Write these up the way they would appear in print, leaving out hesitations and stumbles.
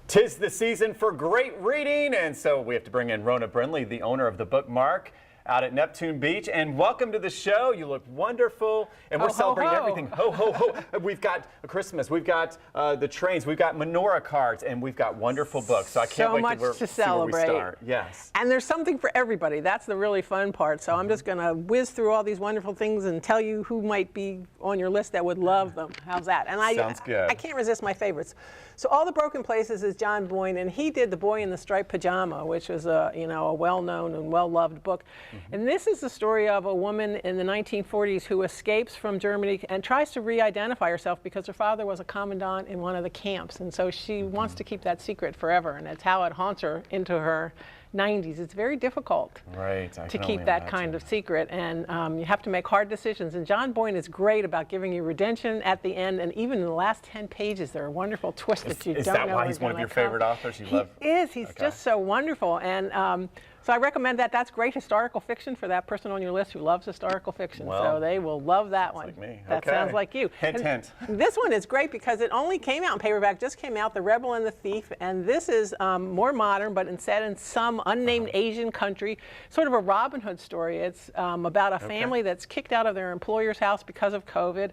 'Tis the season for great reading, and so we have to bring in Rona Brinlee, the owner of the BookMark out at Neptune Beach. And welcome to the show. You look wonderful, and we're celebrating everything. Ho, ho, ho. We've got Christmas, we've got the trains, we've got menorah cards, and we've got wonderful books. So I can't wait to see where we start. Yes. And there's something for everybody. That's the really fun part. So I'm just going to whiz through all these wonderful things and tell you who might be on your list that would love them. How's that? And Sounds good. I can't resist my favorites. So All the Broken Places is John Boyne, and he did The Boy in the Striped Pajama, which was a well-known and well-loved book. And this is the story of a woman in the 1940s who escapes from Germany and tries to re-identify herself because her father was a commandant in one of the camps. And so she wants to keep that secret forever, and it's how it haunts her into her 90s. It's very difficult to keep that kind of secret, and you have to make hard decisions. And John Boyne is great about giving you redemption at the end, and even in the last 10 pages, there are wonderful twists that you don't know. Is that why he's one of your favorite authors? He is. He's just so wonderful, and so I recommend that. That's great historical fiction for that person on your list who loves historical fiction. Well, so they will love that one. Like me. That sounds like you. Hint, hint. This one is great because it only came out in paperback, just came out, The Rebel and the Thief, and this is more modern, but instead in some unnamed Asian country, sort of a Robin Hood story. It's about a family that's kicked out of their employer's house because of COVID,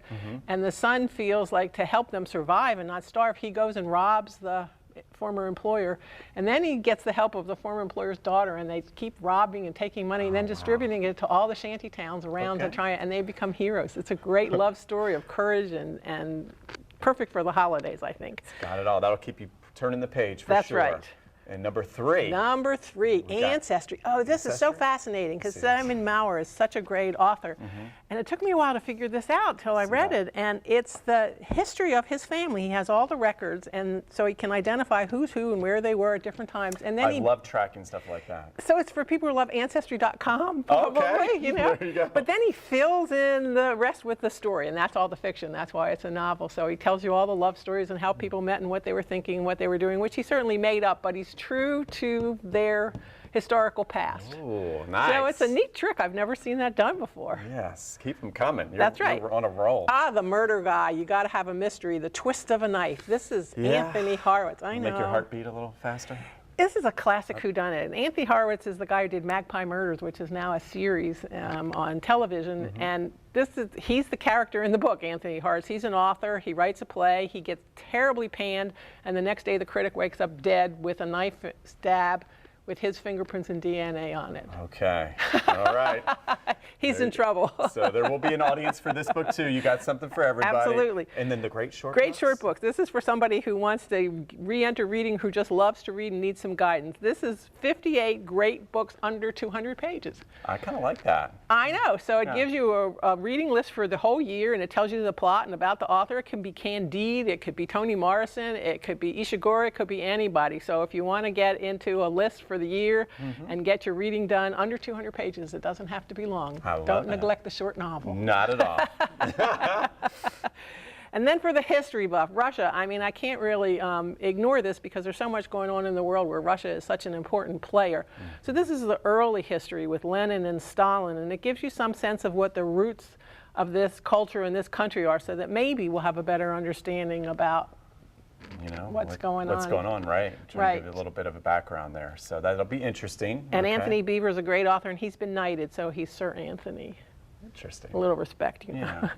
and the son feels like to help them survive and not starve, he goes and robs the former employer, and then he gets the help of the former employer's daughter, and they keep robbing and taking money and then distributing it to all the shanty towns around to try, and they become heroes. It's a great love story of courage and perfect for the holidays, I think. It's got it all. That'll keep you turning the page for That's sure. right. And number three. Number three, Ancestry. Oh, this is so fascinating because Simon Mauer is such a great author. And it took me a while to figure this out till I read it. And it's the history of his family. He has all the records, and so he can identify who's who and where they were at different times. And then I love tracking stuff like that. So it's for people who love Ancestry.com, probably, you know. There you go. But then he fills in the rest with the story, and that's all the fiction. That's why it's a novel. So he tells you all the love stories and how people met and what they were thinking and what they were doing, which he certainly made up, but he's true to their historical past. Ooh, nice. So it's a neat trick. I've never seen that done before. Yes, keep them coming. That's right. You're on a roll. The murder guy. You got to have a mystery. The twist of a knife. This is Anthony Horowitz. I know. Make your heart beat a little faster. This is a classic whodunit. And Anthony Horowitz is the guy who did Magpie Murders, which is now a series on television. And he's the character in the book, Anthony Horowitz. He's an author. He writes a play. He gets terribly panned. And the next day, the critic wakes up dead with a knife stab with his fingerprints and DNA on it. Okay. All right. He's in trouble. So there will be an audience for this book too. You got something for everybody. Absolutely. And then the great short books. This is for somebody who wants to re-enter reading, who just loves to read and needs some guidance. This is 58 great books under 200 pages. I kind of like that. I know. So it gives you a reading list for the whole year, and it tells you the plot and about the author. It can be Candide, it could be Toni Morrison, it could be Ishiguro, it could be anybody. So if you want to get into a list for the year and get your reading done under 200 pages, it doesn't have to be long. Don't neglect the short novel. Not at all. And then for the history buff, Russia, I mean, I can't really ignore this because there's so much going on in the world where Russia is such an important player. So this is the early history with Lenin and Stalin, and it gives you some sense of what the roots of this culture and this country are, so that maybe we'll have a better understanding about what's going on, right? Trying to give you a little bit of a background there. So that'll be interesting. And Anthony Beevor is a great author, and he's been knighted, so he's Sir Anthony. Interesting. A little respect, you know.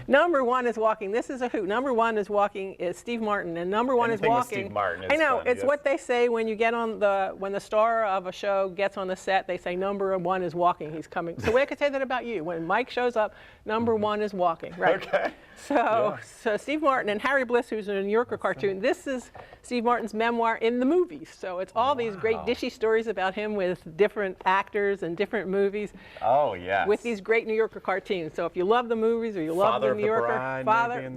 Number one is Walking. This is a hoot. Number one is Walking is Steve Martin, and number one is Walking. Steve Martin is I know, fun, it's what they say when you get on when the star of a show gets on the set, they say number one is Walking, he's coming. So I could say that about you. When Mike shows up, number one is Walking, right? Okay. So Steve Martin and Harry Bliss, who's a New Yorker cartoon, this is Steve Martin's memoir in the movies. So it's all these great dishy stories about him with different actors and different movies. Oh, yes. With these great New Yorker cartoons. So if you love the movies or you love the New Yorker,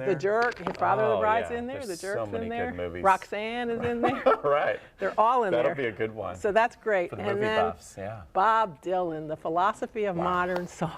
the Jerk, his Father of the Bride's in there, the Jerk's in there, Roxanne is in there. Right. They're all in there. That'll be a good one. So that's great. For the and movie then buffs, Bob Dylan, The Philosophy of Modern Song.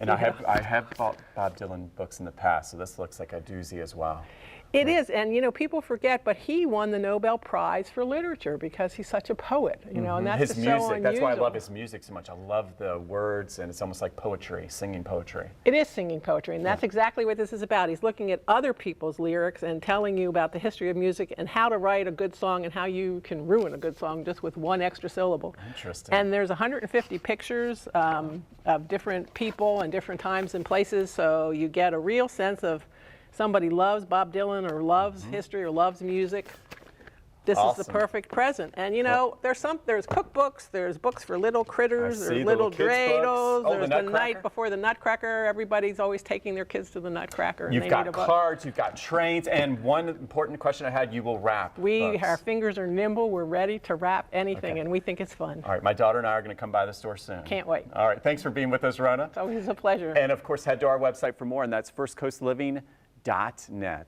And I have bought Bob Dylan books in the past, so this looks like a doozy as well. It is, and you know, people forget, but he won the Nobel Prize for Literature because he's such a poet, you know, and that's His just music, so unusual. that's why I love his music so much. I love the words, and it's almost like poetry, singing poetry. It is singing poetry, and that's exactly what this is about. He's looking at other people's lyrics and telling you about the history of music and how to write a good song and how you can ruin a good song just with one extra syllable. Interesting. And there's 150 pictures of different people and different times and places, so you get a real sense of somebody loves Bob Dylan or loves history or loves music. This is the perfect present. And you know, there's cookbooks, there's books for little critters, there's little dreidels, there's the night before the Nutcracker. Everybody's always taking their kids to the Nutcracker. And You've got cards, you've got trains, and one important question I had, you will wrap books. Our fingers are nimble, we're ready to wrap anything, and we think it's fun. All right, my daughter and I are going to come by the store soon. Can't wait. All right, thanks for being with us, Rona. It's always a pleasure. And of course, head to our website for more, and that's firstcoastliving.net.